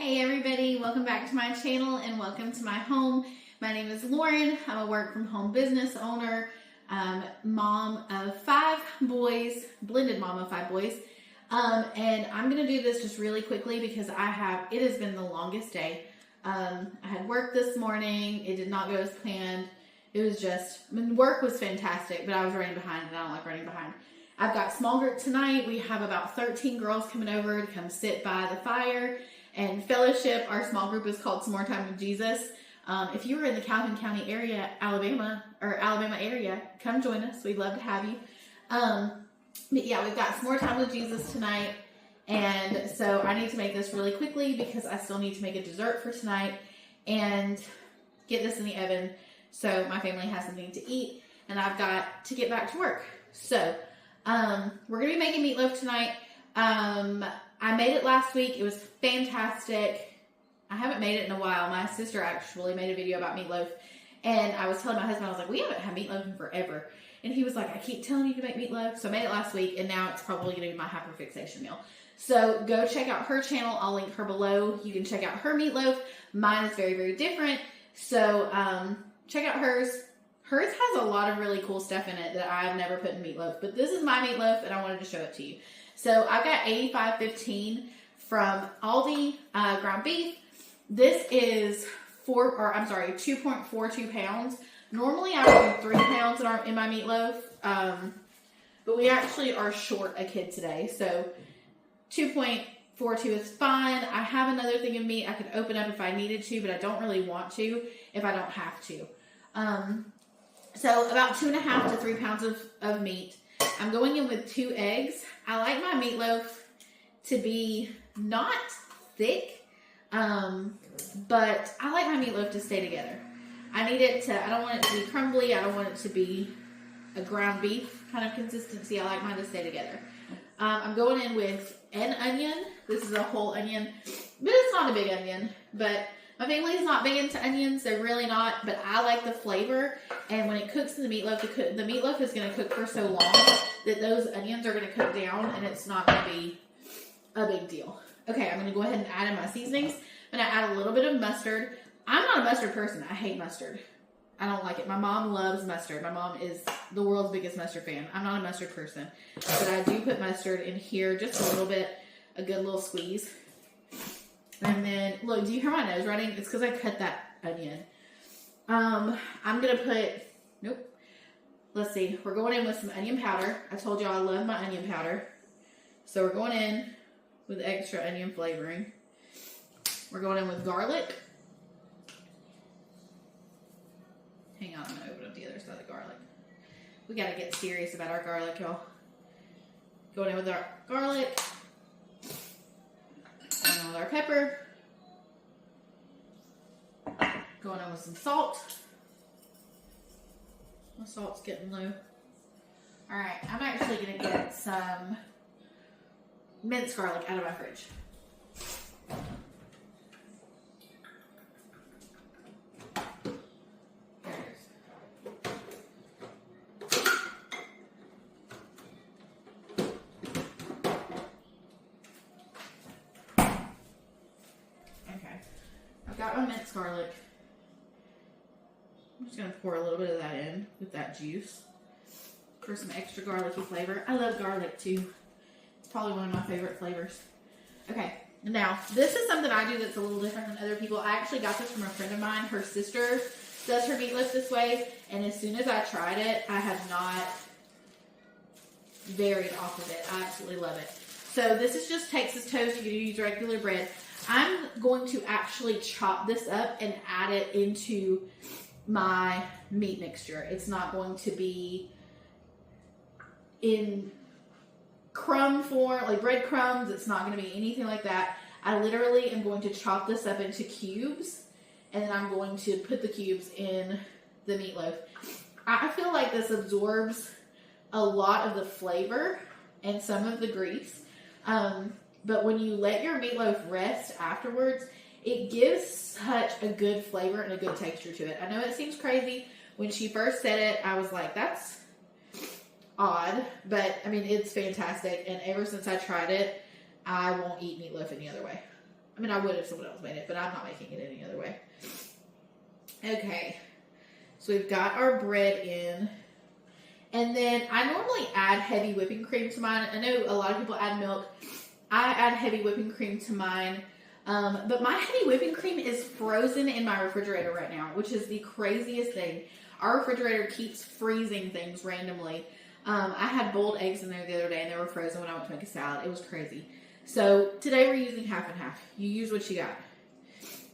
Hey everybody, welcome back to my channel and welcome to my home. My name is Lauren. I'm a work from home business owner, mom of 5 boys, blended mom of 5 boys. And I'm going to do this just really quickly because it has been the longest day. I had work this morning. It did not go as planned. Work was fantastic, but I was running behind and I don't like running behind. I've got small group tonight. We have about 13 girls coming over to come sit by the fire and fellowship. Our small group is called Some More Time with Jesus. If you were in the Calhoun County area, Alabama area, come join us. We'd love to have you. But yeah, we've got Some More Time with Jesus tonight. And so I need to make this really quickly because I still need to make a dessert for tonight and get this in the oven so my family has something to eat and I've got to get back to work. So we're going to be making meatloaf tonight. I made it last week. It was fantastic. I haven't made it in a while. My sister actually made a video about meatloaf, and I was telling my husband, I was like, we haven't had meatloaf in forever. And he was like, I keep telling you to make meatloaf. So I made it last week, and now it's probably going to be my hyperfixation meal. So go check out her channel. I'll link her below. You can check out her meatloaf. Mine is very, very different. So check out hers. Hers has a lot of really cool stuff in it that I've never put in meatloaf, but this is my meatloaf, and I wanted to show it to you. So I've got 85.15 from Aldi ground beef. This is 2.42 pounds. Normally I do 3 pounds in my meatloaf, but we actually are short a kid today, so 2.42 is fine. I have another thing of meat I could open up if I needed to, but I don't really want to if I don't have to. So about 2.5 to 3 pounds of meat. I'm going in with 2 eggs. I like my meatloaf to be not thick, but I like my meatloaf to stay together. I don't want it to be crumbly. I don't want it to be a ground beef kind of consistency. I like mine to stay together. I'm going in with an onion. This is a whole onion, but it's not a big onion, but my family is not big into onions. They're really not, but I like the flavor. And when it cooks in the meatloaf, the meatloaf is going to cook for so long that those onions are going to cook down and it's not going to be a big deal. Okay, I'm going to go ahead and add in my seasonings. I'm going to add a little bit of mustard. I'm not a mustard person. I hate mustard. I don't like it. My mom loves mustard. My mom is the world's biggest mustard fan. I'm not a mustard person, but I do put mustard in here just a little bit, a good little squeeze. And then, look, do you hear my nose running? It's because I cut that onion. I'm going to put, let's see. We're going in with some onion powder. I told you I love my onion powder. So we're going in with extra onion flavoring. We're going in with garlic. Hang on, I'm going to open up the other side of the garlic. We got to get serious about our garlic, y'all. Going in with our garlic. Going in with our pepper. Going in with some salt. My salt's getting low. Alright, I'm actually going to get some minced garlic out of my fridge. There it is. Okay, I've got my minced garlic. I'm just going to pour a little bit of that in with that juice for some extra garlicky flavor. I love garlic too. It's probably one of my favorite flavors. Okay, now this is something I do that's a little different than other people. I actually got this from a friend of mine. Her sister does her meatloaf this way, and as soon as I tried it, I have not varied off of it. I absolutely love it. So this is just Texas toast. You can use regular bread. I'm going to actually chop this up and add it into my meat mixture. It's not going to be in crumb form, like breadcrumbs. It's not going to be anything like that. I literally am going to chop this up into cubes, and then I'm going to put the cubes in the meatloaf. I feel like this absorbs a lot of the flavor and some of the grease, but when you let your meatloaf rest afterwards, it gives such a good flavor and a good texture to it. I know it seems crazy. When she first said it, I was like, that's odd. But, I mean, it's fantastic. And ever since I tried it, I won't eat meatloaf any other way. I mean, I would if someone else made it, but I'm not making it any other way. Okay, so we've got our bread in. And then I normally add heavy whipping cream to mine. I know a lot of people add milk. I add heavy whipping cream to mine. But my heavy whipping cream is frozen in my refrigerator right now, which is the craziest thing. Our refrigerator keeps freezing things randomly. I had boiled eggs in there the other day and they were frozen when I went to make a salad. It was crazy. So today we're using half and half. You use what you got.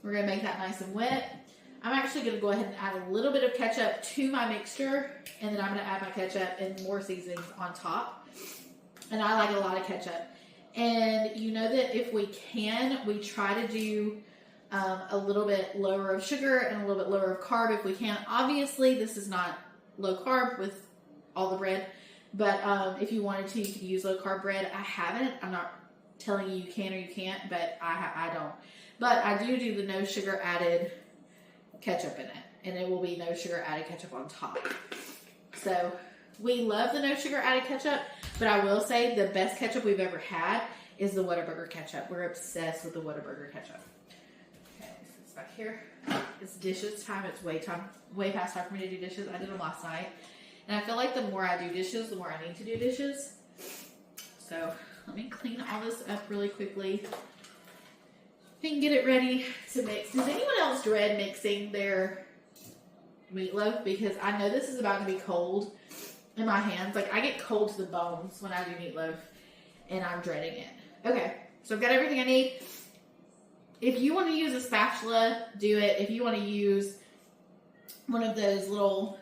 We're going to make that nice and wet. I'm actually going to go ahead and add a little bit of ketchup to my mixture, and then I'm going to add my ketchup and more seasonings on top. And I like a lot of ketchup. And you know that if we can, we try to do a little bit lower of sugar and a little bit lower of carb if we can. Obviously, this is not low carb with all the bread, but if you wanted to, you could use low carb bread. I haven't. I'm not telling you can or you can't, but I don't. But I do the no sugar added ketchup in it, and it will be no sugar added ketchup on top. So we love the no sugar added ketchup, but I will say the best ketchup we've ever had is the Whataburger ketchup. We're obsessed with the Whataburger ketchup. Okay, so it's back here. It's dishes time. It's way past time for me to do dishes. I did them last night, and I feel like the more I do dishes, the more I need to do dishes. So let me clean all this up really quickly. We can get it ready to mix. Does anyone else dread mixing their meatloaf? Because I know this is about to be cold in my hands. Like, I get cold to the bones when I do meatloaf, and I'm dreading it. Okay, so I've got everything I need. If you want to use a spatula, do it. If you want to use one of those little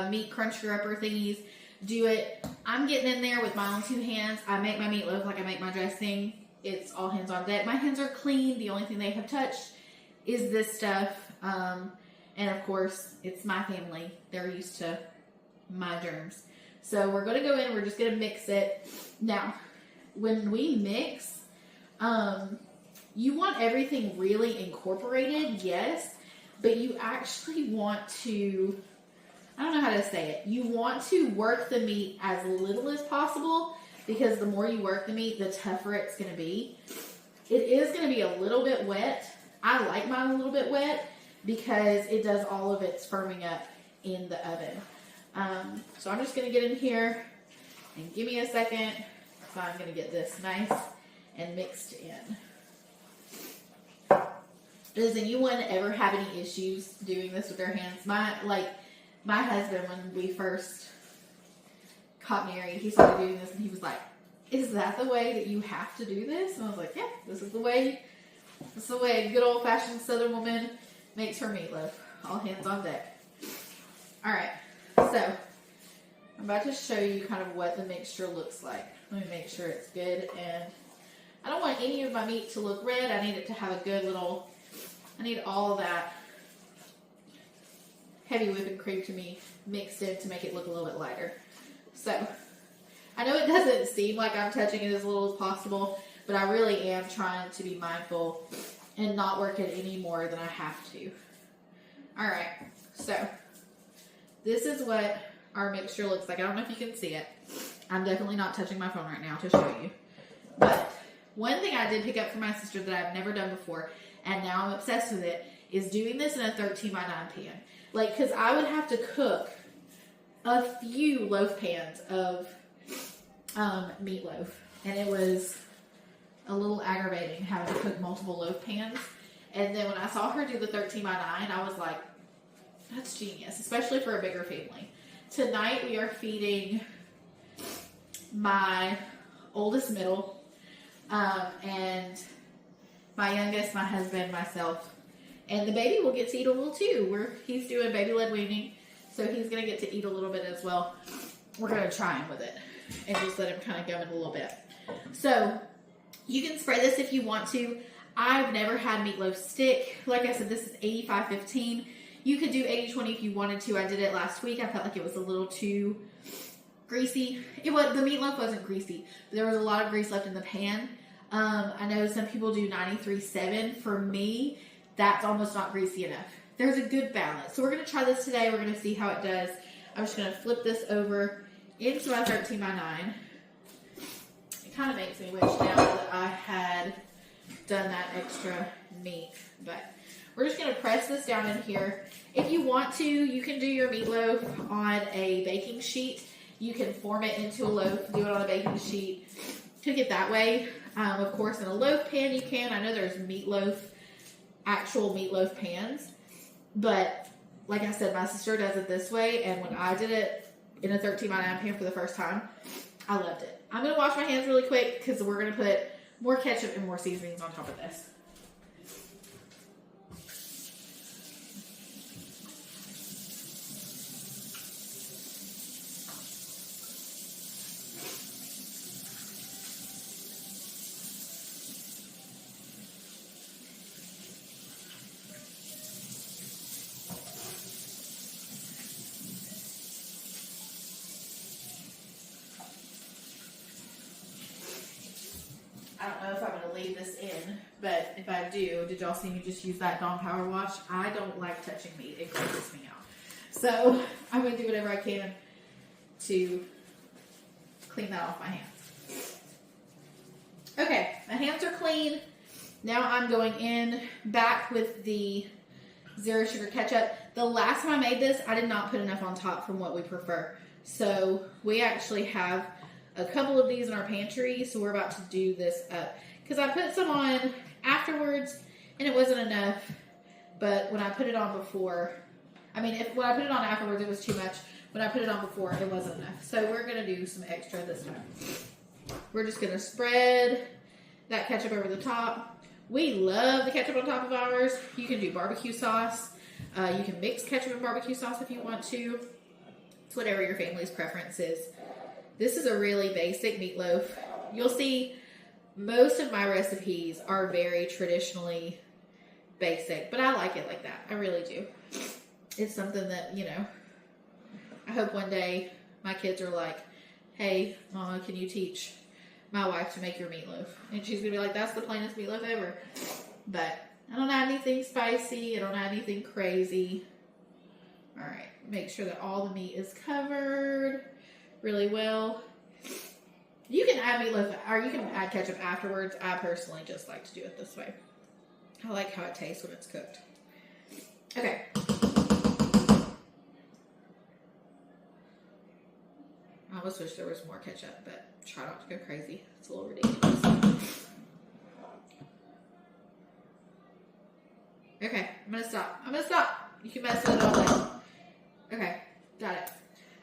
meat crunch gripper thingies, do it. I'm getting in there with my own two hands. I make my meatloaf like I make my dressing. It's all hands on deck. My hands are clean. The only thing they have touched is this stuff. And of course, it's my family. They're used to my germs. So we're going to go in. We're just going to mix it. Now, when we mix, you want everything really incorporated, yes. But you actually want to, I don't know how to say it. You want to work the meat as little as possible, because the more you work the meat, the tougher it's going to be. It is going to be a little bit wet. I like mine a little bit wet because it does all of its firming up in the oven. So I'm just going to get in here and give me a second. So I'm going to get this nice and mixed in. Does anyone ever have any issues doing this with their hands? My husband, when we first got married, he started doing this and he was like, is that the way that you have to do this? And I was like, yeah, this is the way a good old fashioned Southern woman makes her meatloaf. All hands on deck. Alright, so I'm about to show you kind of what the mixture looks like. Let me make sure it's good, and I don't want any of my meat to look red. I need it to have a good little, I need all that heavy whipping cream to me mixed in to make it look a little bit lighter. So, I know it doesn't seem like I'm touching it as little as possible, but I really am trying to be mindful and not work it any more than I have to. Alright, so this is what our mixture looks like. I don't know if you can see it. I'm definitely not touching my phone right now to show you. But one thing I did pick up from my sister that I've never done before, and now I'm obsessed with it, is doing this in a 13 by 9 pan. Like, because I would have to cook a few loaf pans of meatloaf, and it was a little aggravating having to cook multiple loaf pans. And then when I saw her do the 13 by 9, I was like, that's genius, especially for a bigger family. Tonight we are feeding my oldest middle, and my youngest, my husband, myself, and the baby will get to eat a little too. He's doing baby-led weaning, so he's going to get to eat a little bit as well. We're going to try him with it and just let him kind of go in a little bit. So you can spray this if you want to. I've never had meatloaf stick. Like I said, this is 85-15. You could do 80-20 if you wanted to. I did it last week. I felt like it was a little too greasy. The meatloaf wasn't greasy. There was a lot of grease left in the pan. I know some people do 93-7. For me, that's almost not greasy enough. There's a good balance. So we're going to try this today. We're going to see how it does. I'm just going to flip this over into my 13 by 9. It kind of makes me wish now that I had done that extra meat. But we're just gonna press this down in here. If you want to, you can do your meatloaf on a baking sheet. You can form it into a loaf, do it on a baking sheet, cook it that way. Of course, in a loaf pan you can. I know there's actual meatloaf pans, but like I said, my sister does it this way, and when I did it in a 13x9 pan for the first time, I loved it. I'm gonna wash my hands really quick because we're gonna put more ketchup and more seasonings on top of this. I don't know if I'm going to leave this in, but if I do, did y'all see me just use that Dawn Power Wash? I don't like touching meat. It grosses me out. So I'm going to do whatever I can to clean that off my hands. Okay, my hands are clean. Now I'm going in back with the zero sugar ketchup. The last time I made this, I did not put enough on top from what we prefer. So we actually have a couple of these in our pantry, so we're about to do this up. Because I put some on afterwards, and it wasn't enough. But when I put it on before, when I put it on afterwards, it was too much. When I put it on before, it wasn't enough. So we're going to do some extra this time. We're just going to spread that ketchup over the top. We love the ketchup on top of ours. You can do barbecue sauce. You can mix ketchup and barbecue sauce if you want to. It's whatever your family's preference is. This is a really basic meatloaf. You'll see most of my recipes are very traditionally basic, but I like it like that. I really do. It's something that, I hope one day my kids are like, hey, Mama, can you teach my wife to make your meatloaf? And she's going to be like, that's the plainest meatloaf ever. But I don't add anything spicy. I don't add anything crazy. All right. Make sure that all the meat is covered really well. You can add meatloaf, or you can add ketchup afterwards. I personally just like to do it this way. I like how it tastes when it's cooked. Okay. I almost wish there was more ketchup, but try not to go crazy. It's a little ridiculous. Okay, I'm gonna stop. You can mess with it all day. Okay, got it.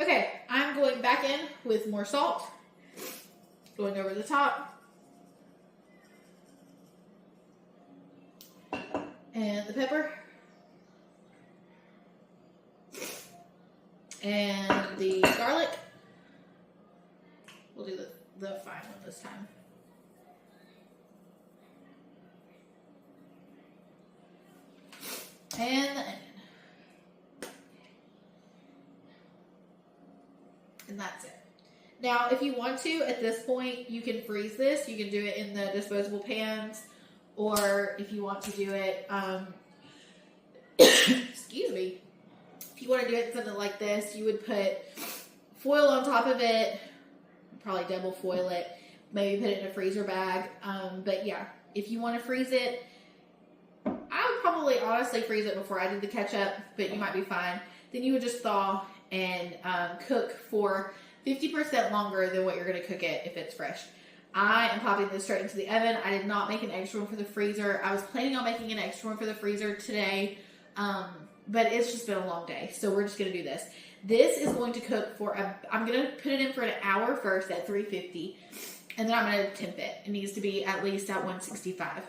Okay, I'm going back in with more salt, going over the top, and the pepper, and the garlic. We'll do the fine one this time. And the onion. And that's it. Now, if you want to, at this point, you can freeze this. You can do it in the disposable pans, or if you want to do it, excuse me, if you want to do it something like this, you would put foil on top of it, probably double foil it, maybe put it in a freezer bag. But yeah, if you want to freeze it, I would probably honestly freeze it before I did the ketchup, but you might be fine. Then you would just thaw and cook for 50% longer than what you're going to cook it if it's fresh. I am popping this straight into the oven. I did not make an extra one for the freezer. I was planning on making an extra one for the freezer today, but it's just been a long day, so we're just going to do this. This is going to cook for, I'm going to put it in for an hour first at 350, and then I'm going to temp it. It needs to be at least at 165.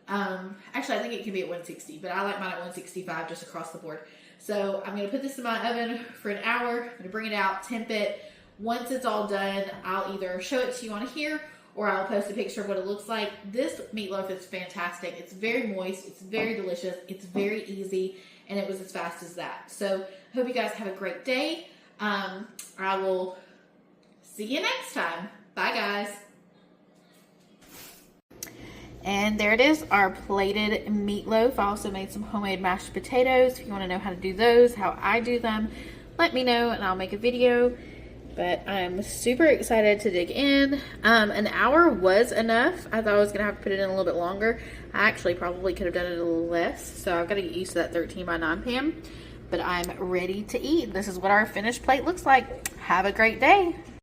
Actually, I think it can be at 160, but I like mine at 165 just across the board. So I'm going to put this in my oven for an hour. I'm going to bring it out, temp it. Once it's all done, I'll either show it to you on here or I'll post a picture of what it looks like. This meatloaf is fantastic. It's very moist. It's very delicious. It's very easy. And it was as fast as that. So hope you guys have a great day. I will see you next time. Bye, guys. And there it is, our plated meatloaf. I also made some homemade mashed potatoes. If you want to know how to do those, how I do them, let me know and I'll make a video. But I'm super excited to dig in. An hour was enough. I thought I was going to have to put it in a little bit longer. I actually probably could have done it a little less. So I've got to get used to that 13 by 9 pan. But I'm ready to eat. This is what our finished plate looks like. Have a great day.